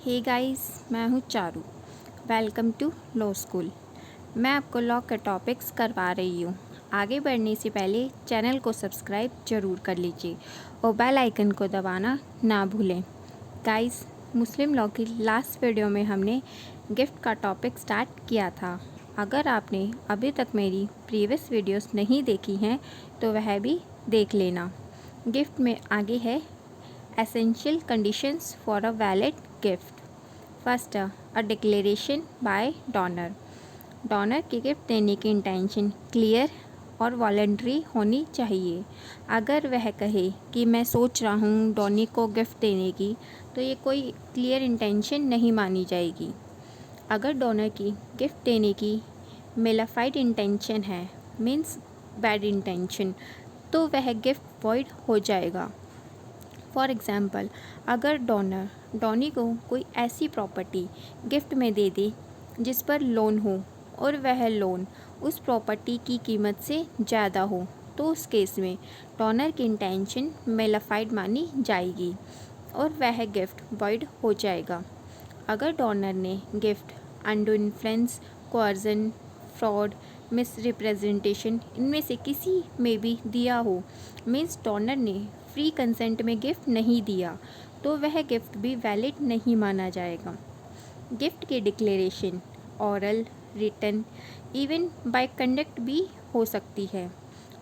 हे guys, मैं हूँ Charu. Welcome to law school. मैं आपको लॉ के टॉपिक्स करवा रही हूँ। आगे बढ़ने से पहले चैनल को सब्सक्राइब ज़रूर कर लीजिए और बेल आइकन को दबाना ना भूलें। गाइस, मुस्लिम लॉ की लास्ट वीडियो में हमने गिफ्ट का टॉपिक स्टार्ट किया था। अगर आपने अभी तक मेरी प्रीवियस वीडियोस नहीं देखी हैं तो वह भी देख लेना। गिफ्ट में आगे है essential conditions for a valid gift. First, a declaration bye donor. Donor की गिफ्ट देने की इंटेंशन क्लियर और वॉलंटरी होनी चाहिए। अगर वह कहे कि मैं सोच रहा हूँ डोनी को गिफ्ट देने की, तो ये कोई क्लियर इंटेंशन नहीं मानी जाएगी। अगर डोनर की गिफ्ट देने की मेलाफाइड इंटेंशन है, मीन्स बैड इंटेंशन, तो वह गिफ्ट वॉइड हो जाएगा। फॉर एग्ज़ाम्पल, अगर डोनर डोनी को कोई ऐसी प्रॉपर्टी गिफ्ट में दे दे जिस पर लोन हो और वह लोन उस प्रॉपर्टी की कीमत से ज़्यादा हो, तो उस केस में डोनर की इंटेंशन मेलाफाइड मानी जाएगी और वह गिफ्ट वॉइड हो जाएगा। अगर डोनर ने gift under influence, coercion, fraud, miss representation इनमें से किसी में भी दिया हो, मीन्स डोनर ने फ्री कंसेंट में गिफ्ट नहीं दिया, तो वह गिफ्ट भी वैलिड नहीं माना जाएगा। गिफ्ट की declaration oral, written, even by conduct भी हो सकती है।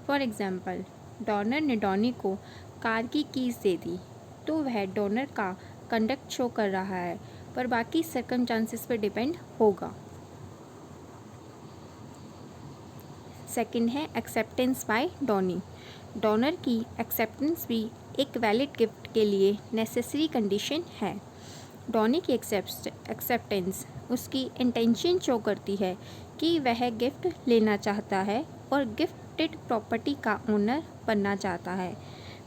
फॉर एग्ज़ाम्पल, डोनर ने डोनी को कार की कीज़ दे दी, तो वह डोनर का कंडक्ट शो कर रहा है, पर बाकी सर्कमस्टांसेस पर डिपेंड होगा। सेकंड है एक्सेप्टेंस बाय डोनी। डोनर की एक्सेप्टेंस भी एक वैलिड गिफ्ट के लिए नेसेसरी कंडीशन है। डोनी की एक्सेप्टेंस उसकी इंटेंशन शो करती है कि वह गिफ्ट लेना चाहता है और गिफ्टेड प्रॉपर्टी का ओनर बनना चाहता है।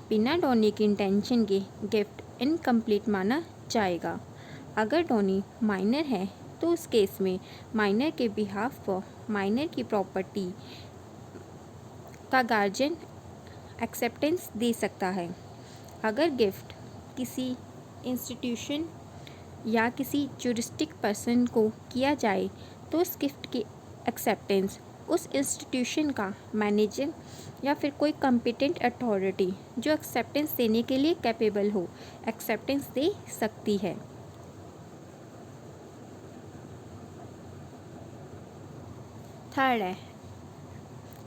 बिना डोनी की इंटेंशन के गिफ्ट इनकम्प्लीट माना जाएगा। अगर डोनी माइनर है, तो उस केस में माइनर के बिहाफ पर माइनर की प्रॉपर्टी का गार्जियन एक्सेप्टेंस दे सकता है। अगर गिफ्ट किसी इंस्टीट्यूशन या किसी जुरिस्टिक पर्सन को किया जाए, तो उस गिफ्ट की एक्सेप्टेंस उस इंस्टीट्यूशन का मैनेजर या फिर कोई कॉम्पिटेंट अथॉरिटी जो एक्सेप्टेंस देने के लिए कैपेबल हो, एक्सेप्टेंस दे सकती है। थर्ड है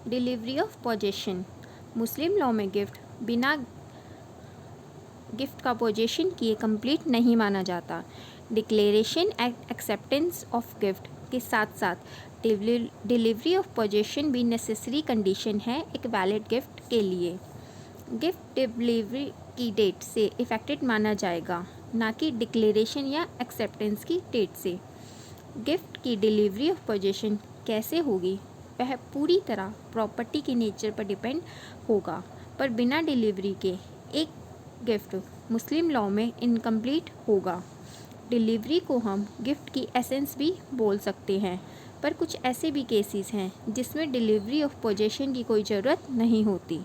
delivery of possession. Muslim law में गिफ्ट बिना गिफ्ट का पोजेशन किए कंप्लीट नहीं माना जाता। Declaration and acceptance of gift के साथ साथ डिलीवरी ऑफ पोजेशन भी नेसेसरी कंडीशन है एक वैलिड गिफ्ट के लिए। गिफ्ट डिलीवरी की डेट से इफेक्टेड माना जाएगा, ना कि डिक्लेरेशन या एक्सेप्टेंस की डेट से। गिफ्ट की डिलीवरी ऑफ पोजेशन कैसे होगी, वह पूरी तरह प्रॉपर्टी के नेचर पर डिपेंड होगा, पर बिना डिलीवरी के एक गिफ्ट मुस्लिम लॉ में इनकम्प्लीट होगा। डिलीवरी को हम गिफ्ट की एसेंस भी बोल सकते हैं, पर कुछ ऐसे भी केसेस हैं जिसमें डिलीवरी ऑफ पोजेशन की कोई ज़रूरत नहीं होती।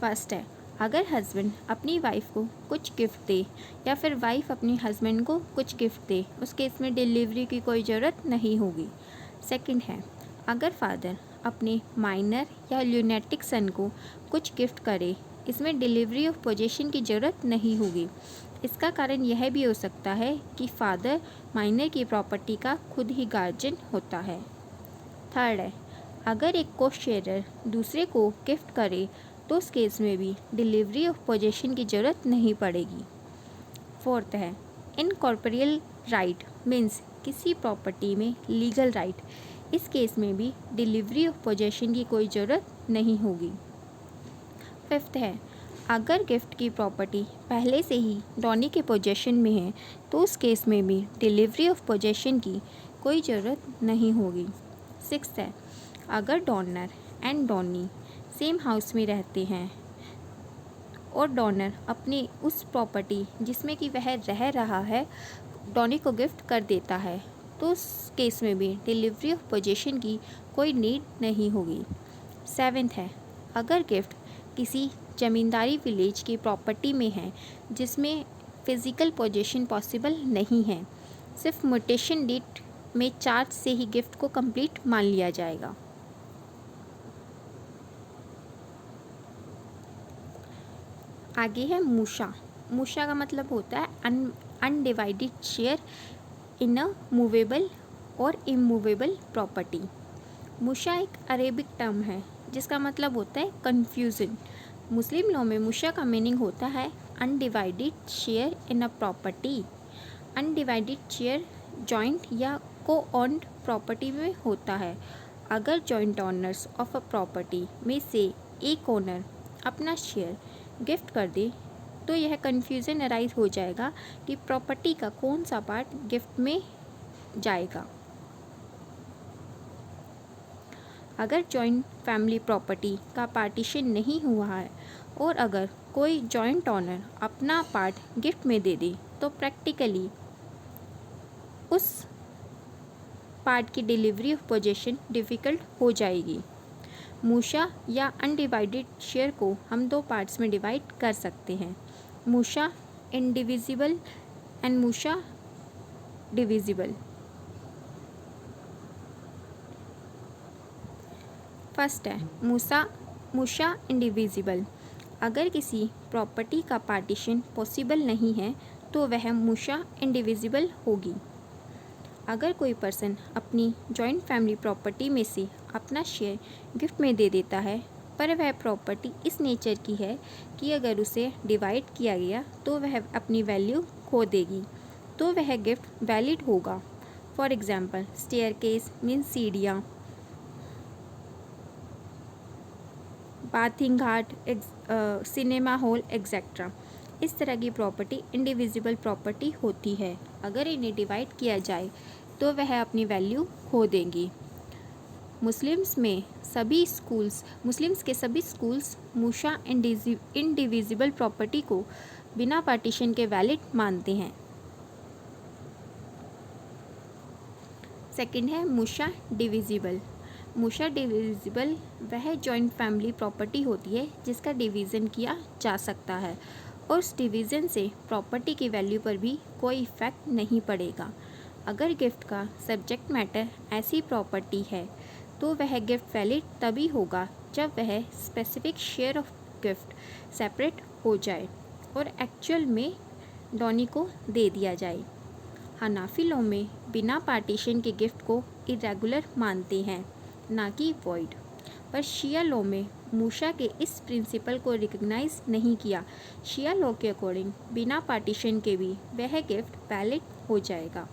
फर्स्ट है, अगर हस्बैंड अपनी वाइफ को कुछ गिफ्ट दे या फिर वाइफ अपनी हस्बैंड को कुछ गिफ्ट दे, उस केस में डिलीवरी की कोई ज़रूरत नहीं होगी। सेकंड है, अगर फादर अपने माइनर या ल्यूनेटिक सन को कुछ गिफ्ट करे, इसमें डिलीवरी ऑफ पोजेशन की ज़रूरत नहीं होगी। इसका कारण यह भी हो सकता है कि फादर माइनर की प्रॉपर्टी का खुद ही गार्जियन होता है। थर्ड है, अगर एक को शेयरर दूसरे को गिफ्ट करे, तो उस केस में भी डिलीवरी ऑफ पोजेशन की ज़रूरत नहीं पड़ेगी। फोर्थ है इनकॉर्पोरियल राइट, मीन्स किसी प्रॉपर्टी में लीगल राइट, इस केस में भी डिलीवरी ऑफ पोजेशन की कोई ज़रूरत नहीं होगी। फिफ्थ है, अगर गिफ्ट की प्रॉपर्टी पहले से ही डोनी के पोजेशन में है, तो उस केस में भी डिलीवरी ऑफ पोजेशन की कोई ज़रूरत नहीं होगी। सिक्स्थ है, अगर donor and donee same house में रहते हैं और डोनर अपनी उस प्रॉपर्टी जिसमें कि वह रह रहा है डोनी को गिफ्ट कर देता है, तो उस केस में भी डिलीवरी ऑफ पोजेशन की कोई नीड नहीं होगी। सेवेंथ है, अगर गिफ्ट किसी ज़मींदारी विलेज की प्रॉपर्टी में है जिसमें फ़िज़िकल पोजीशन पॉसिबल नहीं है। सिर्फ म्यूटेशन डेट में चार्ज से ही गिफ्ट को कंप्लीट मान लिया जाएगा। आगे है मूशा। मूशा का मतलब होता है undivided share in a movable और इमूवेबल प्रॉपर्टी। मूशा एक अरेबिक टर्म है जिसका मतलब होता है कन्फ्यूज़न। मुस्लिम लॉ में मूशा का मीनिंग होता है undivided share in a property. Undivided share joint या को ऑन्ड प्रॉपर्टी में होता है। अगर joint owners of a property में से एक ओनर अपना शेयर गिफ्ट कर दे तो यह कन्फ्यूज़न अराइज हो जाएगा कि प्रॉपर्टी का कौन सा पार्ट गिफ्ट में जाएगा। अगर जॉइंट फैमिली प्रॉपर्टी का पार्टीशन नहीं हुआ है और अगर कोई जॉइंट ओनर अपना पार्ट गिफ्ट में दे दे तो प्रैक्टिकली उस पार्ट की डिलीवरी ऑफ पोजीशन डिफ़िकल्ट हो जाएगी। मूशा या अनडिवाइडेड शेयर को हम दो पार्ट्स में डिवाइड कर सकते हैं, मूशा indivisible and Musa divisible. First है मूशा इंडिविजिबल। अगर किसी प्रॉपर्टी का पार्टीशन पॉसिबल नहीं है तो वह मूशा इंडिविजिबल होगी। अगर कोई पर्सन अपनी जॉइंट फैमिली प्रॉपर्टी में से अपना शेयर गिफ्ट में दे देता है पर वह प्रॉपर्टी इस नेचर की है कि अगर उसे डिवाइड किया गया तो वह अपनी वैल्यू खो देगी, तो वह गिफ्ट वैलिड होगा। फॉर एग्जांपल स्टेयरकेस मीन्स सीढ़ियाँ, बाथिंग घाट, सिनेमा हॉल एक्सेट्रा। इस तरह की प्रॉपर्टी इंडिविजिबल प्रॉपर्टी होती है। अगर इन्हें डिवाइड किया जाए तो वह अपनी वैल्यू खो देंगी। मुस्लिम्स के सभी स्कूल्स मूशा इंडिविजिबल प्रॉपर्टी को बिना पार्टीशन के वैलिड मानते हैं। सेकंड है मूशा डिविजिबल। मूशा डिविजिबल वह जॉइंट फैमिली प्रॉपर्टी होती है जिसका डिवीज़न किया जा सकता है और उस डिवीज़न से प्रॉपर्टी की वैल्यू पर भी कोई इफ़ेक्ट नहीं पड़ेगा। अगर गिफ्ट का सब्जेक्ट मैटर ऐसी प्रॉपर्टी है तो वह गिफ्ट वैलिड तभी होगा जब वह specific share of gift separate हो जाए और एक्चुअल में डॉनी को दे दिया जाए। हनाफी लॉ में बिना पार्टीशन के गिफ्ट को इरेगुलर मानते हैं, ना कि वॉइड। पर शिया लॉ में मूशा के इस प्रिंसिपल को रिकग्नाइज नहीं किया। शिया लॉ के अकॉर्डिंग बिना पार्टीशन के भी वह गिफ्ट वैलिड हो जाएगा।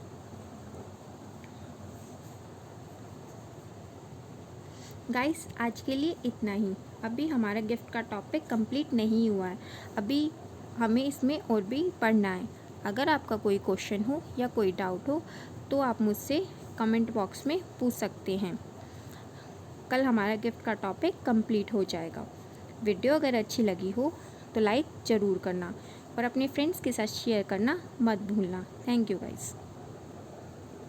गाइस आज के लिए इतना ही। अभी हमारा गिफ्ट का टॉपिक कंप्लीट नहीं हुआ है, अभी हमें इसमें और भी पढ़ना है। अगर आपका कोई क्वेश्चन हो या कोई डाउट हो तो आप मुझसे कमेंट बॉक्स में पूछ सकते हैं। कल हमारा गिफ्ट का टॉपिक कंप्लीट हो जाएगा। वीडियो अगर अच्छी लगी हो तो लाइक ज़रूर करना और अपने फ्रेंड्स के साथ शेयर करना मत भूलना। Thank you guys.